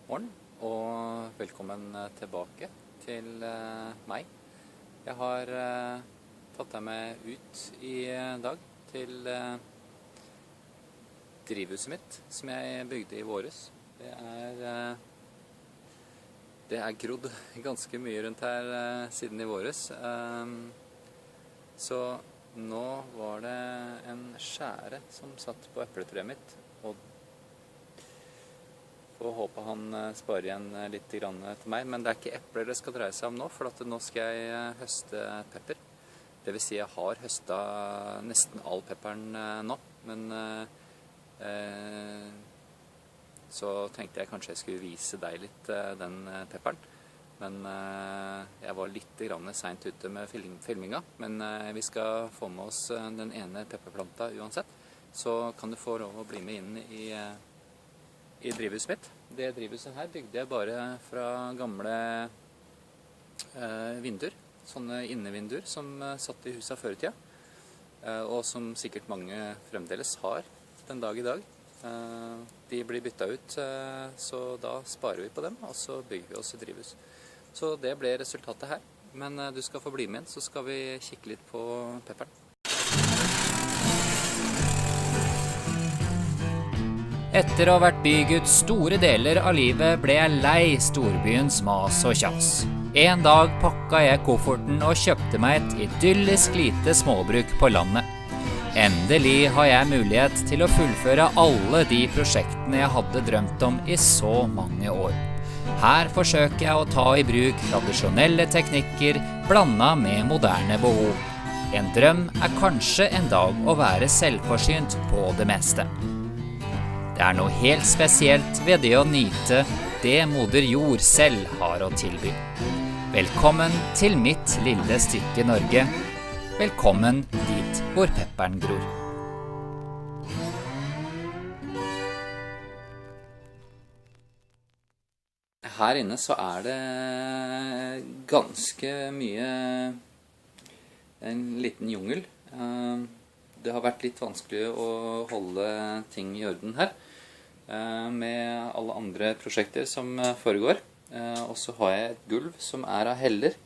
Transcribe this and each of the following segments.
Morgen, og velkommen tilbake til meg. Jeg har tatt deg med ut i dag til drivhuset mitt, som jeg bygde i våres. Det er grodd ganske mye rundt her siden i våres. Så nå var det en skjære som satt på epletreet mitt, og håper han sparer igjen litt grann til meg. Men det er ikke epler det skal dreie seg om nå, for nå skal jeg høste pepper. Det vil si jeg har høstet nesten all pepperen nå, men så tenkte jeg kanskje jeg skulle vise deg litt den pepperen. Men jeg var litt grann sent ute med filminga, men vi skal få med oss den ene pepperplanta uansett. Så kan du få lov å bli med inn i drivhuset mitt. Det drivhuset her bygde jeg bare fra gamle vinduer, sånne innevinduer som satt i huset før i tida, og som sikkert mange fremdeles har den dag i dag. De blir byttet ut, så da sparer vi på dem, og så bygger vi oss et drivhus. Så det ble resultatet her, men du skal få bli med inn, så skal vi kikke litt på pepperen. Etter å ha vært bygutt store deler av livet ble jeg lei storbyens mas og kjas. En dag pakka jeg kofferten og kjøpte meg et idyllisk lite småbruk på landet. Endelig har jeg mulighet til å fullføre alle de prosjektene jeg hadde drømt om i så mange år. Her forsøker jeg å ta i bruk tradisjonelle teknikker blandet med moderne behov. En drøm er kanskje en dag å være selvforsynt på det meste. Det er noe helt spesielt ved det å nyte det moder jord selv har å tilby. Velkommen til mitt lille stykke Norge. Velkommen dit hvor pepperen gror. Her inne så er det ganske mye en liten jungel. Det har vært litt vanskelig å holde ting i orden her, med alle andre prosjekter som foregår. Og så har jeg et gulv som er av heller,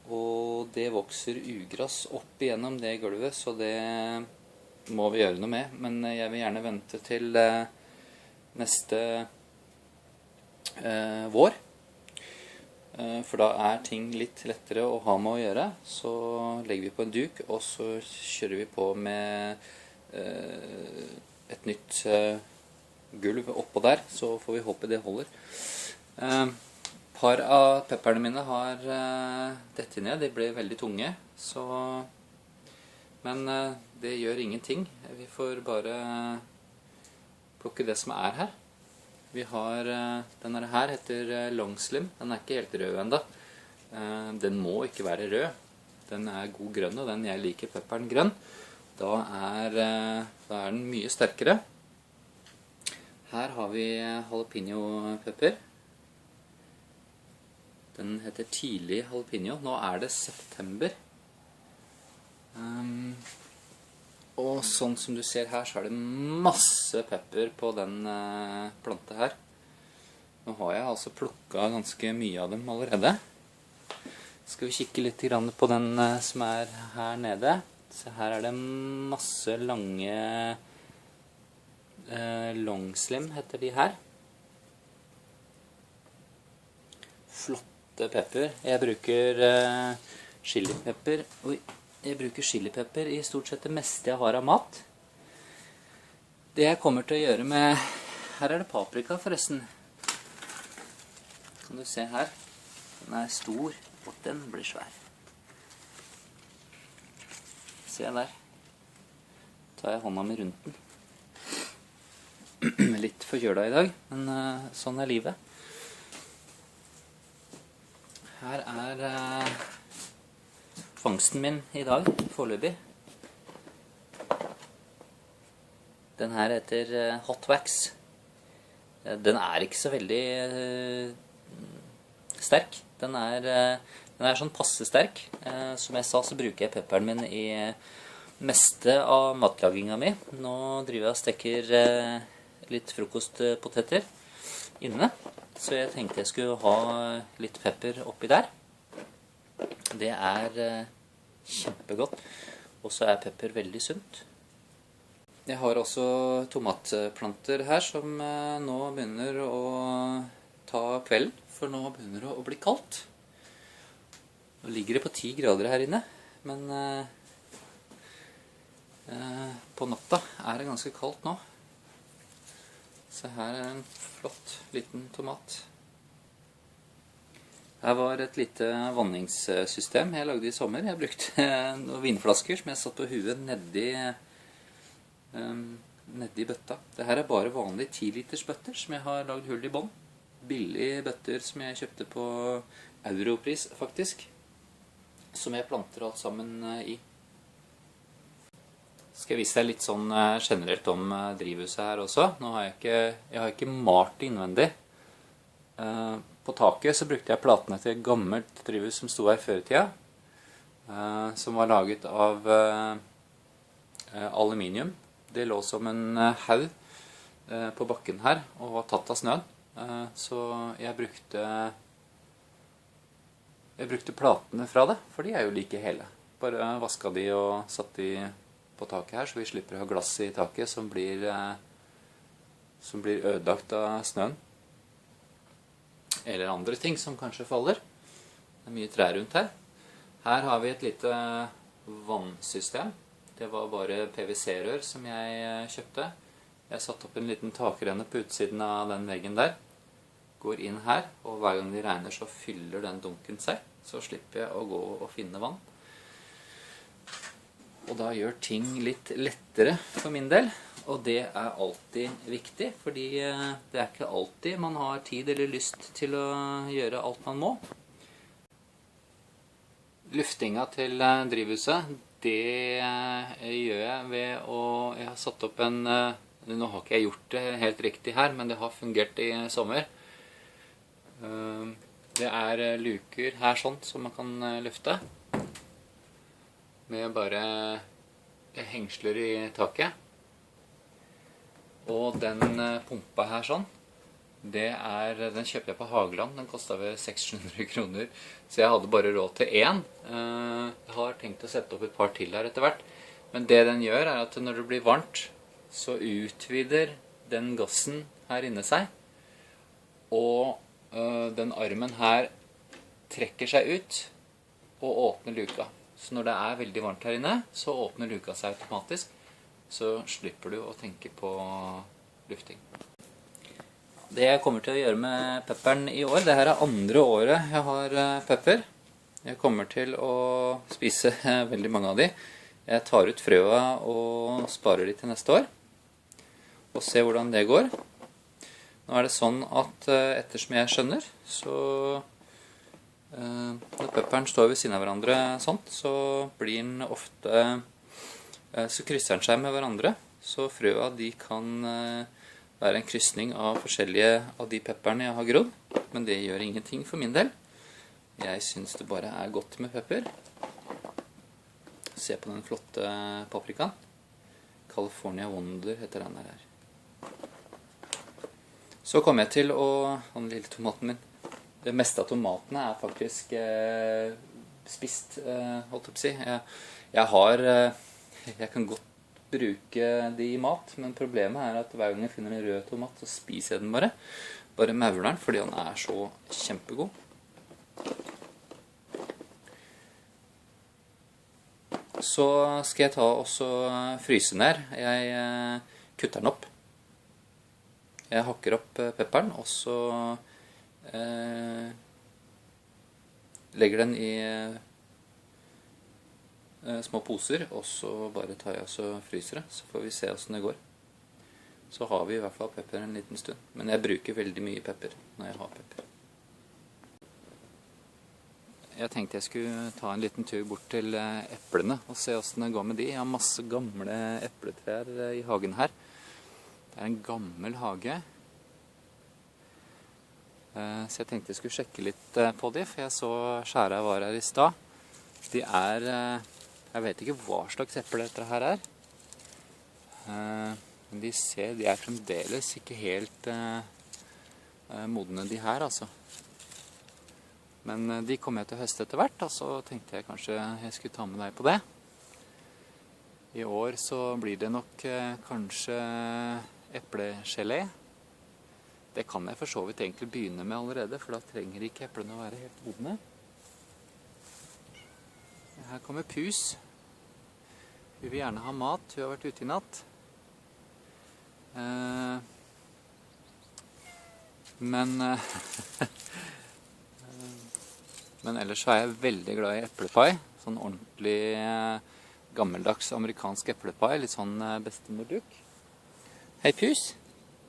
og det vokser ugras opp igjennom det gulvet, så det må vi gjøre noe med. Men jeg vil gjerne vente til neste vår, for da er ting litt lettere å ha med å gjøre. Så legger vi på en duk, og så kjører vi på med et nytt gulv oppå der, så får vi håpe det holder. Par av pepperne mine har dette ned, de ble veldig tunge, men det gjør ingenting. Vi får bare plukke det som er her. Vi har, denne her heter Long Slim, den er ikke helt rød enda. Den må ikke være rød, den er god grønn, og jeg liker pepperen grønn. Da er den mye sterkere. Her har vi jalapeno-pepper. Den heter tidlig jalapeno. Nå er det september. Og sånn som du ser her, så er det masse pepper på den planta her. Nå har jeg altså plukket ganske mye av dem allerede. Skal vi kikke litt på den som er her nede. Så her er det masse lange long slim heter de her. Flotte pepper. Jeg bruker chilipepper. Jeg bruker chilipepper i stort sett det meste jeg har av mat. Det jeg kommer til å gjøre med... Her er det paprika forresten. Kan du se her? Den er stor, og den blir svær. Se der. Tar jeg hånda mi rundt den. Litt forkjøla i dag, men sånn er livet. Her er fangsten min i dag, foreløpig. Den her heter Hot Wax. Den er ikke så veldig sterk. Den er sånn passe sterk. Som jeg sa, så bruker jeg pepperen min i meste av matlaginga mi. Nå driver jeg og stekker litt frokostpoteter. inne. Så jeg tenkte jeg skulle ha litt pepper oppi der. Det er kjempegodt. Og så er pepper veldig sunt. Jeg har også tomatplanter her som nå begynner å ta kvelden, for nå begynner det å bli kaldt. Nå ligger det på 10 grader her inne, men på natta er det ganske kaldt nå. Så her er en flott liten tomat. Her var et lite vanningssystem jeg lagde i sommer. Jeg brukte noen vinflasker som jeg satt på huet nedi bøtta. Dette er bare vanlige 10 liters bøtter som jeg har lagd hull i bånd. Billige bøtter som jeg kjøpte på Europris faktisk. Som jeg planter alt sammen i. Skal jeg vise deg litt sånn generelt om drivhuset her også. Nå har jeg har ikke malt innvendig. På taket så brukte jeg platene til et gammelt drivhus som sto her før i tida. Som var laget av aluminium. Det lå som en haug på bakken her og var tatt av snøen. Så jeg brukte platene fra det, for de er jo like hele. Bare vasket de og satt de på taket her, så vi slipper å ha glass i taket som blir ødelagt av snøen. Eller andre ting som kanskje faller. Det er mye trær rundt her. Her har vi et lite vannsystem. Det var bare PVC-rør som jeg kjøpte. Jeg satte opp en liten takrenne på utsiden av den veggen der. Går inn her, og hver gang det regner så fyller den dunken seg. Så slipper jeg å gå og finne vann. Og da gjør ting litt lettere for min del. Og det er alltid viktig, fordi det er ikke alltid man har tid eller lyst til å gjøre alt man må. Luftinga til drivhuset, det gjør jeg ved å... Jeg har satt opp en... Nå har ikke jeg gjort det helt riktig her, men det har fungert i sommer. Det er luker her sånn som man kan lufte. Med bare hengsler i taket. Og den pumpa her sånn, den kjøpte jeg på Hageland. Den kostet vel 600-700 kroner, så jeg hadde bare råd til én. Jeg har tenkt å sette opp et par til her etter hvert. Men det den gjør er at når det blir varmt, så utvider den gassen her inne seg. Og den armen her trekker seg ut og åpner luka. Så når det er veldig varmt her inne, så åpner luka seg automatisk. Så slipper du å tenke på lufting. Det jeg kommer til å gjøre med pepperen i år, det her er andre året jeg har pepper. Jeg kommer til å spise veldig mange av de. Jeg tar ut frøa og sparer de til neste år. Og se hvordan det går. Nå er det sånn at ettersom jeg skjønner, så når pepperen står ved siden av hverandre sånt, så blir den ofte... Så krysser den seg med hverandre, så frøa de kan være en kryssning av forskjellige av de pepperne jeg har grodd, men det gjør ingenting for min del. Jeg synes det bare er godt med pepper. Se på den flotte paprikaen. California Wonder heter den her. Så kommer jeg til å... Den lille tomaten min. Det meste av tomatene er faktisk spist, holdt jeg på å si. Jeg kan godt bruke de i mat, men problemet er at hver gang jeg finner en rød tomat, så spiser jeg den bare. Bare mauler den, fordi den er så kjempegod. Så skal jeg ta også fryse ned. Jeg kutter den opp. Jeg hakker opp pepperen, og så legger den i små poser, og så bare tar jeg og fryser det, så får vi se hvordan det går. Så har vi i hvert fall pepper en liten stund. Men jeg bruker veldig mye pepper når jeg har pepper. Jeg tenkte jeg skulle ta en liten tur bort til eplene og se hvordan det går med de. Jeg har masse gamle epletrær i hagen her. Det er en gammel hage. Så jeg tenkte jeg skulle sjekke litt på de, for jeg så skjæra var her i stad. De er... Jeg vet ikke hva slags eple dette her er. Men de er fremdeles ikke helt modne de her, altså. Men de kommer jeg til å høste etter hvert, og så tenkte jeg kanskje jeg skulle ta med deg på det. I år så blir det nok kanskje eplegelé. Det kan jeg for så vidt egentlig begynne med allerede, for da trenger ikke eplene å være helt modne. Her kommer Pus. Hun vil gjerne ha mat, hun har vært ute i natt. Men ellers så er jeg veldig glad i eplepai. Sånn ordentlig gammeldags amerikansk eplepai, litt sånn bestemorduk. Hei Pus,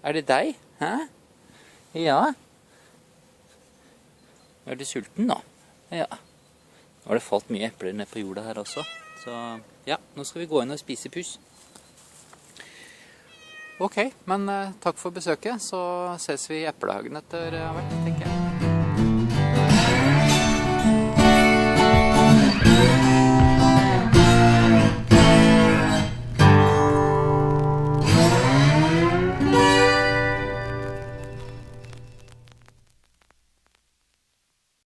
er det deg? Hæ? Ja. Er du sulten nå? Ja. Nå har det falt mye epler ned på jorda her også. Så ja, nå skal vi gå inn og spise Pus. Ok, men takk for besøket, så ses vi i eplehagen etter hvert, tenker jeg.